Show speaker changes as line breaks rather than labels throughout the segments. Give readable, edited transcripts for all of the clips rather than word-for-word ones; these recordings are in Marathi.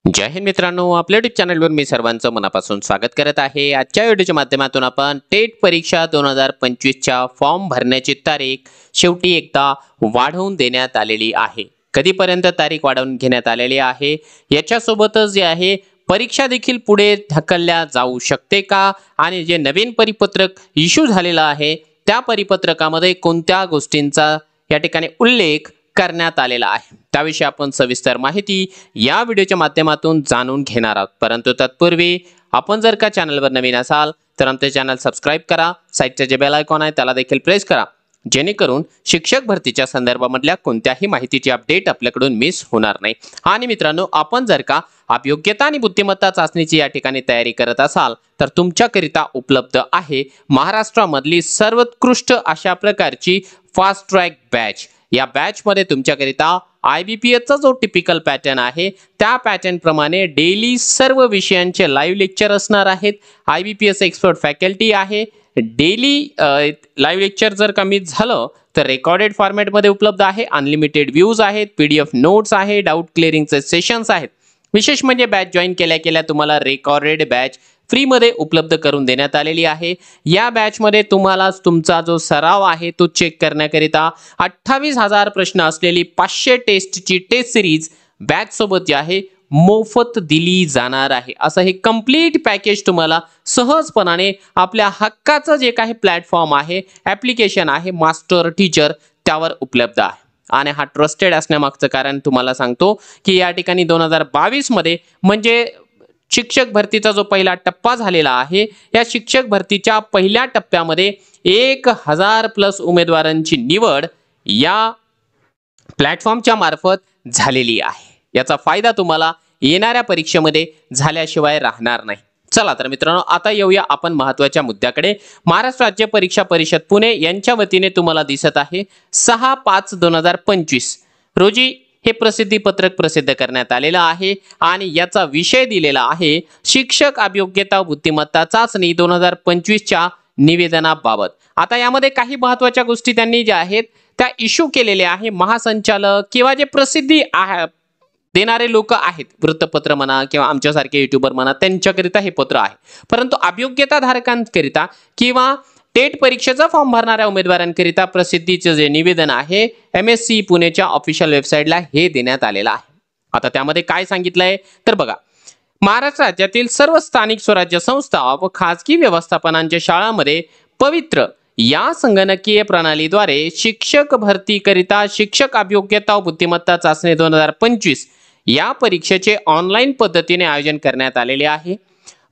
जय हिंद मित्रांनो, आपल्या युट्यूब चॅनलवर मी सर्वांचं मनापासून स्वागत करत आहे। आजच्या व्हिडिओच्या माध्यमातून आपण टेट परीक्षा 2025च्या फॉर्म भरण्याची तारीख शेवटी एकदा वाढवून देण्यात आलेली आहे। कधीपर्यंत तारीख वाढवून घेण्यात आलेली आहे याच्यासोबतच जे आहे परीक्षा देखील पुढे ढकलल्या जाऊ शकते का आणि जे नवीन परिपत्रक इश्यू झालेला आहे त्या परिपत्रकामध्ये कोणत्या गोष्टींचा या ठिकाणी उल्लेख करण्यात आलेला आहे त्याविषयी आपण सविस्तर माहिती या व्हिडिओच्या माध्यमातून जाणून घेणार आहोत। परंतु तत्पूर्वी आपण जर का चॅनलवर नवीन असाल तर आमचे चॅनल सबस्क्राइब करा, साइडचे जे बेल आयकॉन आहे त्याला देखील प्रेस करा, जेणेकरून शिक्षक भरतीच्या संदर्भामधल्या कोणत्याही माहितीची अपडेट आपल्याकडून मिस होणार नाही। आणि मित्रांनो, आपण जर का अभियोग्यता आणि बुद्धिमत्ता चाचणीची या ठिकाणी तयारी करत असाल तर तुमच्याकरिता उपलब्ध आहे महाराष्ट्रामधली सर्वोत्कृष्ट अशा प्रकारची फास्ट ट्रॅक बॅच। या बॅच मध्ये तुमच्याकरिता IBPS चा जो टिपिकल पॅटर्न आहे त्या पॅटर्न प्रमाणे डेली सर्व विषयांचे लाईव्ह लेक्चर असणार आहेत। IBPS एक्सपर्ट फॅकल्टी आहे। डेली लाईव्ह लेक्चर जर का मिस झालं तर रेकॉर्डेड फॉर्मॅट मध्ये उपलब्ध आहे। अनलिमिटेड व्ह्यूज आहेत, PDF नोट्स आहे, डाऊट क्लिअरिंगचे सेशन्स आहेत। विशेष म्हणजे बॅच जॉईन केल्या तुम्हाला रेकॉर्डेड बॅच फ्री मध्ये उपलब्ध करून देण्यात आलेली आहे। या बॅच मध्ये तुम्हाला तुमचा जो सराव आहे तो चेक करण्याकरिता 28,000 प्रश्न असलेली 500 टेस्टची टेस्ट सिरीज बॅच सोबत जी आहे मोफत दिली जाणार आहे। असं हे कंप्लीट पॅकेज तुम्हाला सहजपणाने आपल्या हक्काचं जे काही प्लॅटफॉर्म आहे, ॲप्लिकेशन आहे मास्टर टीचर त्यावर उपलब्ध आहे। आणि हा ट्रस्टेड असण्यामागचं कारण तुम्हाला सांगतो की या ठिकाणी 2022 मध्ये म्हणजे शिक्षक भरतीचा जो पहिला टप्पा झालेला आहे या शिक्षक भरतीच्या पहिल्या टप्प्यामध्ये 1000+ उमेदवारांची निवड या प्लॅटफॉर्मच्या मार्फत झालेली आहे। याचा फायदा तुम्हाला येणाऱ्या परीक्षेमध्ये झाल्याशिवाय राहणार नाही। चला तर मित्रांनो, आता येऊया आपण महत्त्वाच्या मुद्द्याकडे। महाराष्ट्र राज्य परीक्षा परिषद पुणे यांच्या वतीने तुम्हाला दिसत आहे 6/5/2025 रोजी हे प्रसिद्धी पत्रक प्रसिद्ध करण्यात आलेला आहे आणि याचा विषय दिलेला आहे शिक्षक अभियोग्यता बुद्धिमत्ता चाचणी 2025च्या निवेदनाबाबत। आता यामध्ये काही महत्त्वाच्या गोष्टी त्यांनी ज्या आहेत त्या इश्यू केलेल्या आहे। महासंचालक किंवा जे प्रसिद्धी देणारे लोक आहेत, वृत्तपत्र म्हणा किंवा आमच्यासारखे युट्यूबर म्हणा, त्यांच्याकरिता हे पत्र आहे। परंतु अभियोग्यता धारकांकरिता किंवा टेट परीक्षेचा फॉर्म भरणाऱ्या उमेदवारांकरिता प्रसिद्धीचे जे निवेदन आहे MSc पुणेच्या ऑफिशियल वेबसाईटला हे देण्यात आलेलं आहे। आता त्यामध्ये काय सांगितलंय तर बघा, महाराष्ट्र राज्यातील सर्व स्थानिक स्वराज्य संस्था व खासगी व्यवस्थापनांच्या शाळांमध्ये पवित्र या संगणकीय प्रणालीद्वारे शिक्षक भरतीकरिता शिक्षक अभियोग्यता व बुद्धिमत्ता चाचणी 2025 या परीक्षेचे ऑनलाईन पद्धतीने आयोजन करण्यात आलेले आहे।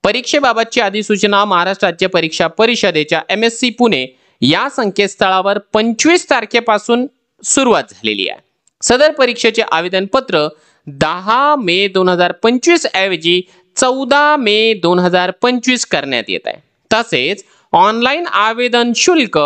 परीक्षेबाबतची अधिसूचना महाराष्ट्र राज्य परीक्षा परिषदेच्या MSc पुणे या संकेतस्थळावर 25 तारखेपासून सुरुवात झालेली आहे। सदर परीक्षेचे आवेदन पत्र 10 मे 2025 ऐवजी 14 मे 2025 करण्यात येत आहे। तसेच ऑनलाईन आवेदन शुल्क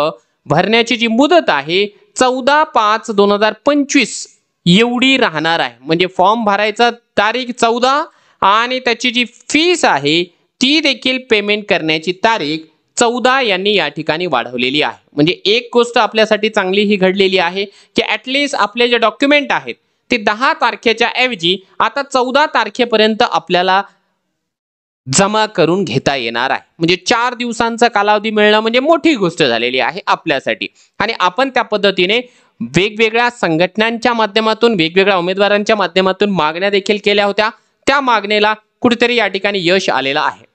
भरण्याची जी मुदत आहे 14/5/2025 एवढी राहणार आहे। म्हणजे फॉर्म भरायचा तारीख 14 आणि त्याची जी फीस आहे ती देखील पेमेंट करण्याची तारीख 14 यांनी या ठिकाणी वाढवलेली आहे। म्हणजे एक गोष्ट आपल्यासाठी चांगली ही घडलेली आहे की ॲटलिस्ट आपले जे डॉक्युमेंट आहेत ते 10 तारखेच्या ऐवजी आता 14 तारखेपर्यंत आपल्याला जमा करून घेता येणार आहे। म्हणजे 4 दिवसांचा कालावधी मिळणं म्हणजे मोठी गोष्ट झालेली आहे आपल्यासाठी। आणि आपण त्या पद्धतीने वेगवेगळ्या संघटनांच्या माध्यमातून वेगवेगळ्या उमेदवारांच्या माध्यमातून मागण्या देखील केल्या होत्या। त्या मागणीला कुठेतरी या ठिकाणी यश आलेलं आहे।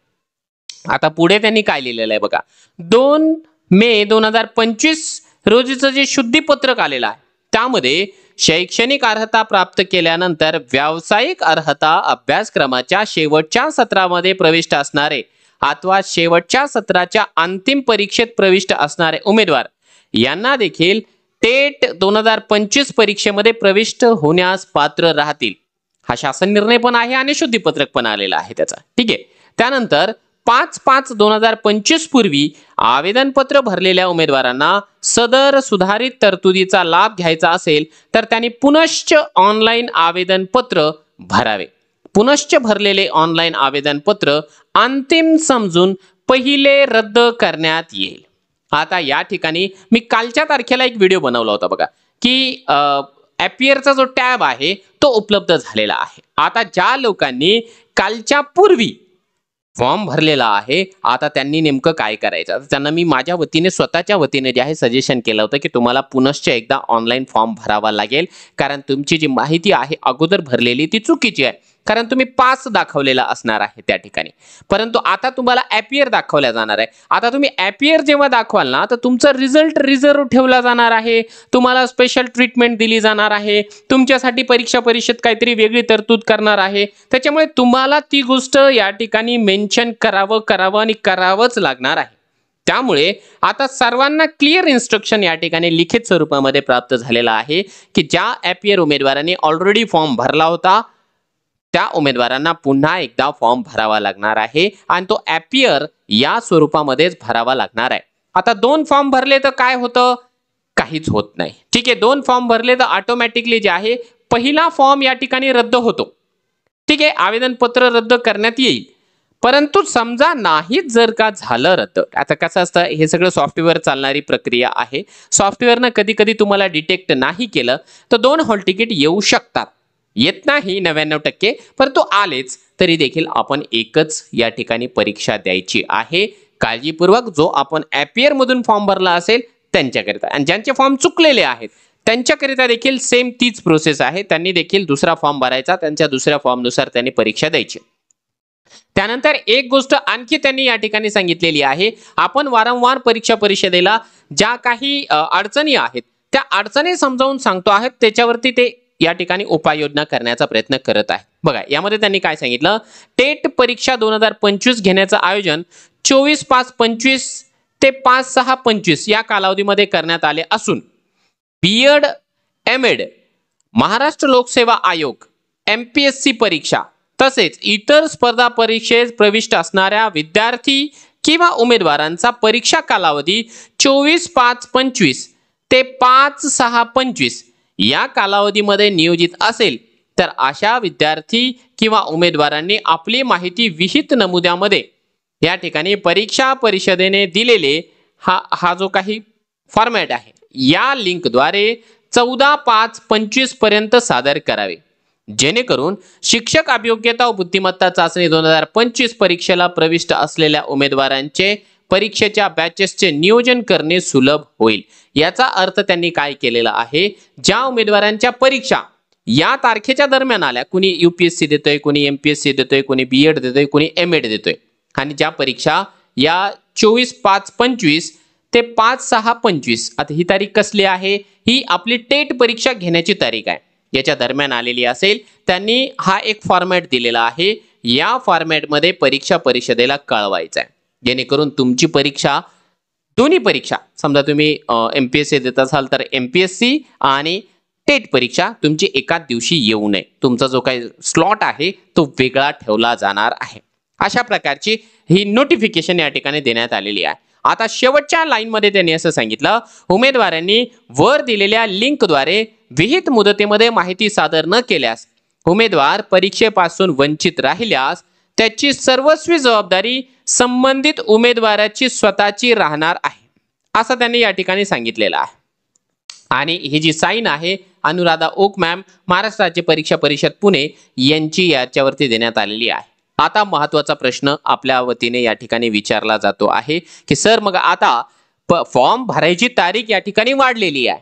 आता पुढे त्यांनी काय लिहिलेलं आहे बघा, 2 मे 2025 रोजीचं जे शुद्धीपत्रक आलेलं आहे त्यामध्ये शैक्षणिक अर्हता प्राप्त केल्यानंतर व्यावसायिक अर्हता अभ्यासक्रमाच्या शेवटच्या सत्रामध्ये प्रविष्ट असणारे अथवा शेवटच्या सत्राच्या अंतिम परीक्षेत प्रविष्ट असणारे उमेदवार यांना देखील टेट 2025 परीक्षेमध्ये प्रविष्ट होण्यास पात्र राहतील। हा शासन निर्णय पण आहे आणि शुद्धीपत्रक पण आलेला आहे त्याचा, ठीक आहे। त्यानंतर 5/5/2025 पूर्वी आवेदनपत्र भरलेल्या उमेदवारांना सदर सुधारित तरतुदीचा लाभ घ्यायचा असेल तर त्यांनी पुनश्च ऑनलाईन आवेदनपत्र भरावे। पुनश्च भरलेले ऑनलाईन आवेदनपत्र अंतिम समजून पहिले रद्द करण्यात येईल। आता या ठिकाणी मी कालच्या तारखेला एक व्हिडिओ बनवला होता बघा की ॲपियरचा जो टॅब आहे तो उपलब्ध झालेला आहे. आता ज्या लोकांनी कालच्या पूर्वी फॉर्म भरलेला आहे, आता त्यांनी नेमकं काय करायचं, त्यांना मी माझ्या वतीने स्वतःच्या वतीने जे आहे सजेशन केलं होतं की तुम्हाला पुनश्च एकदा ऑनलाईन फॉर्म भरावा लागेल, कारण तुमची जी माहिती आहे अगोदर भरलेली ती चुकीची आहे. कारण तुम्ही पास दाखवलेला असणार आहे त्या ठिकाणी, परंतु आता तुम्हाला ॲपियर दाखवल्या जाणार आहे. आता तुम्ही ॲपियर जेव्हा दाखवाल ना, तर तुमचा रिझल्ट रिझर्व ठेवला जाणार आहे, तुम्हाला स्पेशल ट्रीटमेंट दिली जाणार आहे, तुमच्यासाठी परीक्षा परिषद काहीतरी वेगळी तरतूद करणार आहे. त्याच्यामुळे तुम्हाला ती गोष्ट या ठिकाणी मेन्शन करावं आणि करावंच लागणार आहे. त्यामुळे आता सर्वांना क्लिअर इन्स्ट्रक्शन या ठिकाणी लिखित स्वरूपामध्ये प्राप्त झालेला आहे की ज्या ॲपियर उमेदवारांनी ऑलरेडी फॉर्म भरला होता त्या उमेदवारांना पुन्हा एकदा फॉर्म भरावा लागणार आहे आणि तो ॲपियर या स्वरूपामध्येच भरावा लागणार आहे. आता 2 फॉर्म भरले तर काय होतं, काहीच होत नाही. ठीक आहे, 2 फॉर्म भरले तर ऑटोमॅटिकली जे आहे पहिला फॉर्म या ठिकाणी रद्द होतो. ठीक आहे, आवेदनपत्र रद्द करण्यात येईल. परंतु समजा नाहीच जर का झालं रद्द, आता कसं असतं, हे सगळं सॉफ्टवेअर चालणारी प्रक्रिया आहे. सॉफ्टवेअरनं कधी कधी तुम्हाला डिटेक्ट नाही केलं तर 2 हॉल तिकीट येऊ शकतात. येत नाही 99%, परंतु आलेच तरी देखील आपण एकच या ठिकाणी परीक्षा द्यायची आहे. काळजीपूर्वक जो आपण ॲपियर मधून फॉर्म भरला असेल त्यांच्याकरिता, आणि ज्यांचे फॉर्म चुकलेले आहेत त्यांच्याकरिता देखील सेम तीच प्रोसेस आहे. त्यांनी देखील दुसरा फॉर्म भरायचा, त्यांच्या दुसऱ्या फॉर्मनुसार त्यांनी परीक्षा द्यायची. त्यानंतर एक गोष्ट आणखी त्यांनी या ठिकाणी सांगितलेली आहे, आपण वारंवार परीक्षा परिषदेला ज्या काही अडचणी आहेत त्या अडचणी समजावून सांगतो आहेत, त्याच्यावरती ते या ठिकाणी उपाययोजना करण्याचा प्रयत्न करत आहे. बघा, यामध्ये त्यांनी काय सांगितलं, टेट परीक्षा 2025 घेण्याचं आयोजन 24/5/25 ते 5/6/25 या कालावधीमध्ये करण्यात आले असून बीएड एमएड महाराष्ट्र लोकसेवा आयोग MPSC परीक्षा तसेच इतर स्पर्धा परीक्षेत प्रविष्ट असणाऱ्या विद्यार्थी किंवा उमेदवारांचा परीक्षा कालावधी 24/5/25 ते 5/6/25 या कालावधीमध्ये नियोजित असेल तर अशा विद्यार्थी किंवा उमेदवारांनी आपली माहिती विहित नमुद्यामध्ये या ठिकाणी परीक्षा परिषदेने दिलेले हा जो काही फॉर्मॅट आहे या लिंकद्वारे 14/5/25 पर्यंत सादर करावे, जेणेकरून शिक्षक अभियोग्यता व बुद्धिमत्ता चाचणी 2025 परीक्षेला प्रविष्ट असलेल्या उमेदवारांचे परीक्षेच्या बॅचेसचे नियोजन करणे सुलभ होईल. याचा अर्थ त्यांनी काय केलेला आहे, ज्या उमेदवारांच्या परीक्षा या तारखेच्या दरम्यान आल्या, कुणी UPSC देतोय, कुणी MPSC देतोय, कुणी BEd देतोय, कुणी MAd देतोय, आणि ज्या परीक्षा या 24/5/25 ते 5/6/25, आता ही तारीख कसली आहे, ही आपली टेट परीक्षा घेण्याची तारीख आहे, याच्या दरम्यान आलेली असेल, त्यांनी हा एक फॉर्मॅट दिलेला आहे. या फॉर्मॅटमध्ये परीक्षा परिषदेला कळवायचं आहे, जेणेकरून तुमची परीक्षा, दोन्ही परीक्षा, समजा तुम्ही MPSC देत असाल तर MPSC आणि टेट परीक्षा तुमची एकाच दिवशी येऊ नये, तुमचा जो काही स्लॉट आहे तो वेगळा ठेवला जाणार आहे. अशा प्रकारची ही नोटिफिकेशन या ठिकाणी देण्यात आलेली आहे. आता शेवटच्या लाईनमध्ये त्यांनी असं सांगितलं, उमेदवारांनी वर दिलेल्या लिंकद्वारे विहित मुदतीमध्ये माहिती सादर न केल्यास उमेदवार परीक्षेपासून वंचित राहिल्यास त्याची सर्वस्वी जबाबदारी संबंधित उमेदवाराची स्वतःची राहणार आहे, असं त्यांनी या ठिकाणी सांगितलेलं आहे. आणि ही जी साईन आहे अनुराधा ओक मॅम, महाराष्ट्र राज्य परीक्षा परिषद पुणे यांची याच्यावरती देण्यात आलेली आहे. आता महत्त्वाचा प्रश्न आपल्या वतीने या ठिकाणी विचारला जातो आहे की सर, मग आता फॉर्म भरायची तारीख या ठिकाणी वाढलेली आहे,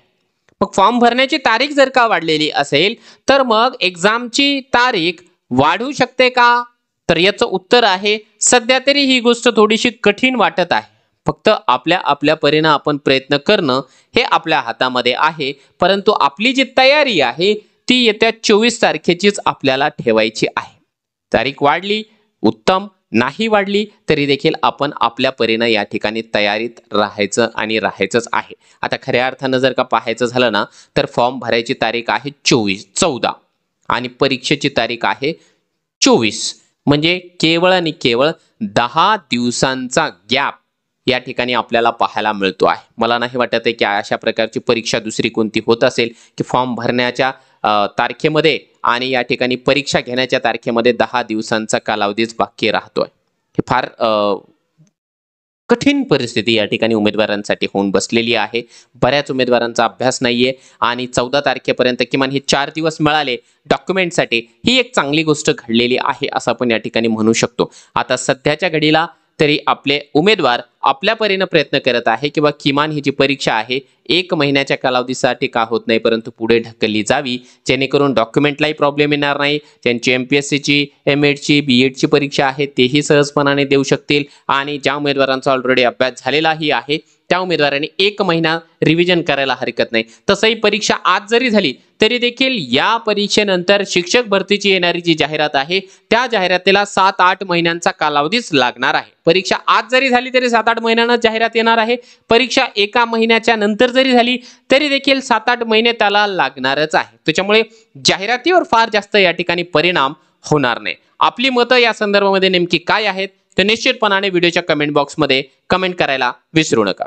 मग फॉर्म भरण्याची तारीख जर का वाढलेली असेल तर मग एक्झामची तारीख वाढू शकते का? तर याचं उत्तर आहे, सध्या तरी ही गोष्ट थोडीशी कठीण वाटत आहे. फक्त आपल्या परीने आपण प्रयत्न करणं हे आपल्या हातामध्ये आहे, परंतु आपली जी तयारी आहे ती येत्या 24 तारखेचीच आपल्याला ठेवायची आहे. तारीख वाढली उत्तम, नाही वाढली तरी देखील आपण आपल्या परीने या ठिकाणी तयारीत राहायचं आणि राहायचंच आहे. आता खऱ्या अर्थानं जर का पाहायचं झालं ना, तर फॉर्म भरायची तारीख आहे 14 आणि परीक्षेची तारीख आहे 24, म्हणजे केवळ आणि केवळ 10 दिवसांचा गॅप या ठिकाणी आपल्याला पाहायला मिळतो आहे. मला नाही वाटत आहे की अशा प्रकारची परीक्षा दुसरी कोणती होत असेल की फॉर्म भरण्याच्या तारखेमध्ये आणि या ठिकाणी परीक्षा घेण्याच्या तारखेमध्ये 10 दिवसांचा कालावधीच बाकी राहतोय. हे फार कठीण परिस्थिती या ठिकाणी उमेदवारांसाठी होऊन बसलेली आहे. बऱ्याच उमेदवारांचा अभ्यास नाहीये आणि 14 तारखेपर्यंत किमान हे 4 दिवस मिळाले डॉक्युमेंटसाठी, ही एक चांगली गोष्ट घडलेली आहे असं आपण या ठिकाणी म्हणू शकतो. आता सध्याच्या घडीला तरी आपले उमेदवार आपल्या परीने प्रयत्न करत आहे किंवा किमान ही जी परीक्षा आहे 1 महिन्याच्या कालावधीसाठी का होत नाही परंतु पुढे ढकलली जावी, जेणेकरून डॉक्युमेंटलाही प्रॉब्लेम येणार नाही. त्यांची MPSCची, M.Edची, B.Edची परीक्षा आहे तेही सहजपणाने देऊ शकतील आणि ज्या उमेदवारांचा ऑलरेडी अभ्यास झालेलाही आहे त्या उमेदवारांनी 1 महिना रिव्हिजन करायला हरकत नाही. तसंही परीक्षा आज जरी झाली तरी देखील या परीक्षेनंतर शिक्षक भरतीची येणारी जी जाहिरात आहे त्या जाहिरातीला 7-8 महिन्यांचा कालावधीच लागणार आहे. परीक्षा आज जरी झाली तरी 7-8 महिन्यांना जाहिरात येणार आहे. परीक्षा 1 महिन्याच्या नंतर जरी झाली तरी देखील 7-8 महिने त्याला लागणारच आहे. त्याच्यामुळे जाहिरातीवर फार जास्त या ठिकाणी परिणाम होणार नाही. आपली मतं या संदर्भामध्ये नेमकी काय आहेत ते निश्चितपणाने व्हिडिओच्या कमेंट बॉक्समध्ये कमेंट करायला विसरू नका.